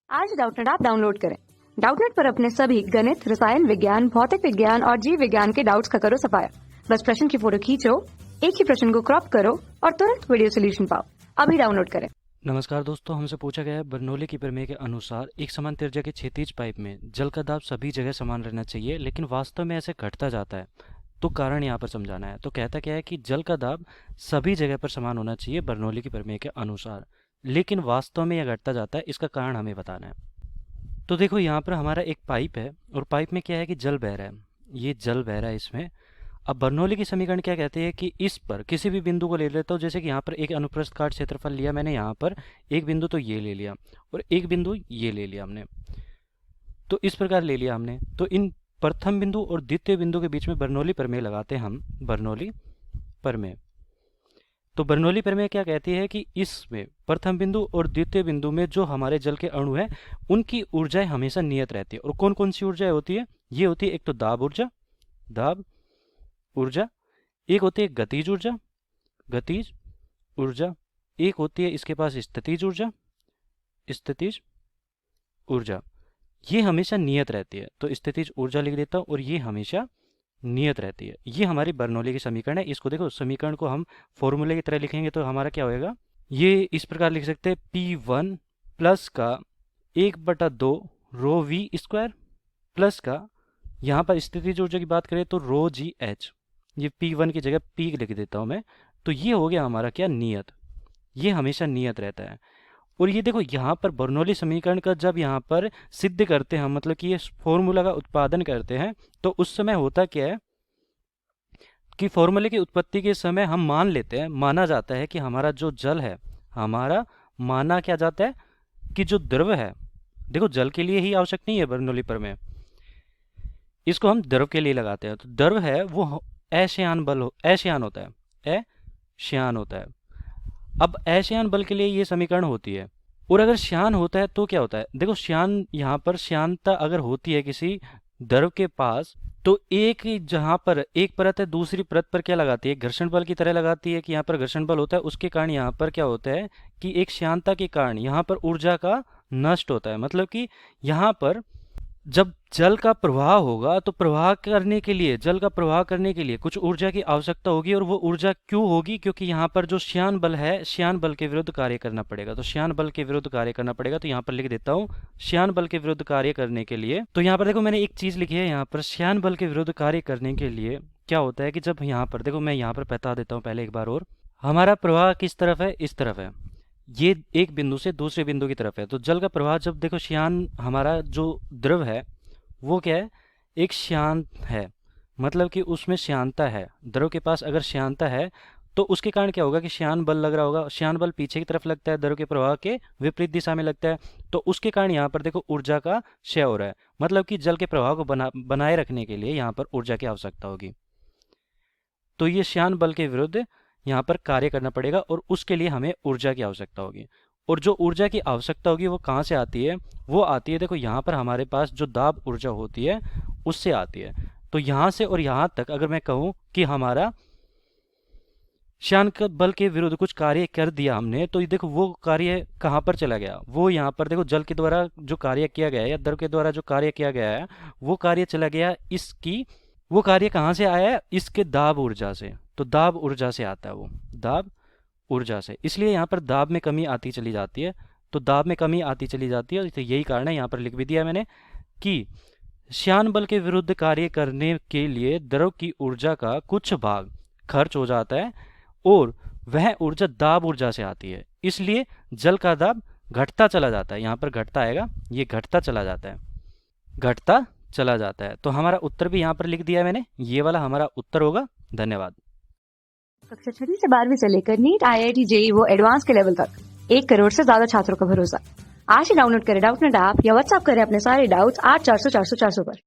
आज Doubtnut app download करें। Doubtnut पर अपने सभी गणित, रसायन विज्ञान, भौतिक विज्ञान और जीव विज्ञान के डाउट्स का करो सफाया। बस प्रश्न की फोटो खींचो, एक ही प्रश्न को क्रॉप करो और तुरंत वीडियो सोल्यूशन पाओ। अभी डाउनलोड करें। नमस्कार दोस्तों, हमसे पूछा गया है बर्नौली की प्रमेय के अनुसार एक समान त्रिज्या के क्षैतिज पाइप में जल का दाब सभी जगह समान रहना चाहिए, लेकिन वास्तव में ऐसे घटता जाता है। तो कारण यहाँ पर समझाना है। तो कहता क्या है कि जल का दाब सभी जगह पर समान होना चाहिए बर्नौली की प्रमेय के अनुसार, लेकिन वास्तव में यह घटता जाता है। इसका कारण हमें बताना है। तो देखो, यहाँ पर हमारा एक पाइप है और पाइप में क्या है कि जल बह रहा है। ये जल बह रहा है इसमें। अब बर्नौली की समीकरण क्या कहते हैं कि इस पर किसी भी बिंदु को ले लेता हूँ। जैसे कि यहाँ पर एक अनुप्रस्थ काट क्षेत्रफल लिया मैंने, यहाँ पर एक बिंदु तो ये ले लिया और एक बिंदु ये ले लिया हमने। तो इस प्रकार ले लिया हमने। तो इन प्रथम बिंदु और द्वितीय बिंदु के बीच में बर्नौली प्रमेय लगाते हैं हम, बर्नौली प्रमेय। तो बर्नौली प्रमेय क्या कहती है कि इसमें प्रथम बिंदु और द्वितीय बिंदु में जो हमारे जल के अणु हैं उनकी ऊर्जाएं हमेशा नियत रहती है। और कौन कौन सी ऊर्जाएं होती है? ये होती है एक तो दाब ऊर्जा, दाब ऊर्जा, एक होती है गतिज ऊर्जा, गतिज ऊर्जा, एक होती है इसके पास स्थितिज ऊर्जा, स्थितिज ऊर्जा। ये हमेशा नियत रहती है। तो स्थितिज ऊर्जा लिख देता हूं और ये हमेशा नियत रहती है। ये हमारी बर्नौली की समीकरण है। इसको देखो, समीकरण को हम फॉर्मूले की तरह लिखेंगे तो हमारा क्या होएगा, ये इस प्रकार लिख सकते हैं P1 प्लस का 1/2 रो वी स्क्वायर प्लस का, यहाँ पर स्थितिज ऊर्जा की बात करें तो रो जी एच। ये P1 की जगह P लिख देता हूँ मैं। तो ये हो गया हमारा क्या, नियत। ये हमेशा नियत रहता है। और ये देखो, यहाँ पर बर्नौली समीकरण का जब यहाँ पर सिद्ध करते हैं हम, मतलब कि ये फॉर्मूला का उत्पादन करते हैं, तो उस समय होता क्या है कि फॉर्मूले की उत्पत्ति के समय हम मान लेते हैं, माना जाता है कि हमारा जो जल है, हमारा माना क्या जाता है कि जो द्रव है, देखो जल के लिए ही आवश्यक नहीं है बर्नौली प्रमेय, इसको हम द्रव के लिए लगाते हैं। तो द्रव है वो अश्यान बल अश्यान होता है, अश्यान होता है। अब अश्यान बल के लिए ये समीकरण होती है। और अगर श्यान होता है तो क्या होता है? देखो, श्यान, यहाँ पर श्यानता अगर होती है किसी द्रव के पास, तो एक जहाँ पर एक परत है दूसरी परत पर क्या लगाती है, घर्षण बल की तरह लगाती है कि यहाँ पर घर्षण बल होता है। उसके कारण यहाँ पर क्या होता है कि एक श्यानता के कारण यहाँ पर ऊर्जा का नष्ट होता है। मतलब कि यहाँ पर जब जल का प्रवाह होगा तो प्रवाह करने के लिए, जल का प्रवाह करने के लिए कुछ ऊर्जा की आवश्यकता होगी। और वो ऊर्जा क्यों होगी? क्योंकि यहाँ पर जो श्यान बल है, श्यान बल के विरुद्ध कार्य करना पड़ेगा। तो श्यान बल के विरुद्ध कार्य करना पड़ेगा। तो यहाँ पर लिख देता हूँ, श्यान बल के विरुद्ध कार्य करने के लिए। तो यहाँ पर देखो, मैंने एक चीज लिखी है यहाँ पर, श्यान बल के विरुद्ध कार्य करने के लिए क्या होता है कि जब यहाँ पर देखो, मैं यहाँ पर बता देता हूँ पहले एक बार और, हमारा प्रवाह किस तरफ है, इस तरफ है। ये एक बिंदु से दूसरे बिंदु की तरफ है। तो जल का प्रवाह जब देखो, श्यान हमारा जो द्रव है वो क्या है, एक श्यान है, मतलब कि उसमें श्यानता है। द्रव के पास अगर श्यानता है तो उसके कारण क्या होगा कि श्यान बल लग रहा होगा। श्यान बल पीछे की तरफ लगता है, द्रव के प्रवाह के विपरीत दिशा में लगता है। तो उसके कारण यहाँ पर देखो ऊर्जा का क्षय हो रहा है। मतलब कि जल के प्रवाह को बनाए रखने के लिए यहाँ पर ऊर्जा की आवश्यकता होगी। तो ये श्यान बल के विरुद्ध यहाँ पर कार्य करना पड़ेगा और उसके लिए हमें ऊर्जा की आवश्यकता होगी। और जो ऊर्जा की आवश्यकता होगी वो कहाँ से आती है? वो आती है, देखो यहाँ पर हमारे पास जो दाब ऊर्जा होती है उससे आती है। तो यहाँ से और यहाँ तक अगर मैं कहूँ कि हमारा श्यान बल के विरुद्ध कुछ कार्य कर दिया हमने, तो ये देखो वो कार्य कहाँ पर चला गया, वो यहाँ पर देखो जल के द्वारा जो कार्य किया गया है या द्रव के द्वारा जो कार्य किया गया है वो कार्य चला गया इसकी, वो कार्य कहाँ से आया है? इसके दाब ऊर्जा से। तो दाब ऊर्जा से आता है वो, दाब ऊर्जा से। इसलिए यहाँ पर दाब में कमी आती चली जाती है। तो दाब में कमी आती चली जाती है, तो यही कारण है, यहाँ पर लिख भी दिया मैंने कि श्यान बल के विरुद्ध कार्य करने के लिए द्रव की ऊर्जा का कुछ भाग खर्च हो जाता है और वह ऊर्जा दाब ऊर्जा से आती है। इसलिए जल का दाब घटता चला जाता है। यहाँ पर घटता आएगा, ये घटता चला जाता है, घटता चला जाता है। तो हमारा उत्तर भी यहाँ पर लिख दिया है मैंने, ये वाला हमारा उत्तर होगा। धन्यवाद। कक्षा 6 से 12वीं से लेकर नीट, IIT, JEE वो एडवांस के लेवल तक 1 करोड़ से ज्यादा छात्रों का भरोसा। आज ही डाउनलोड करें डाउटनेट ऐप या व्हाट्सएप करें अपने सारे डाउट्स 8400 400 400 पर।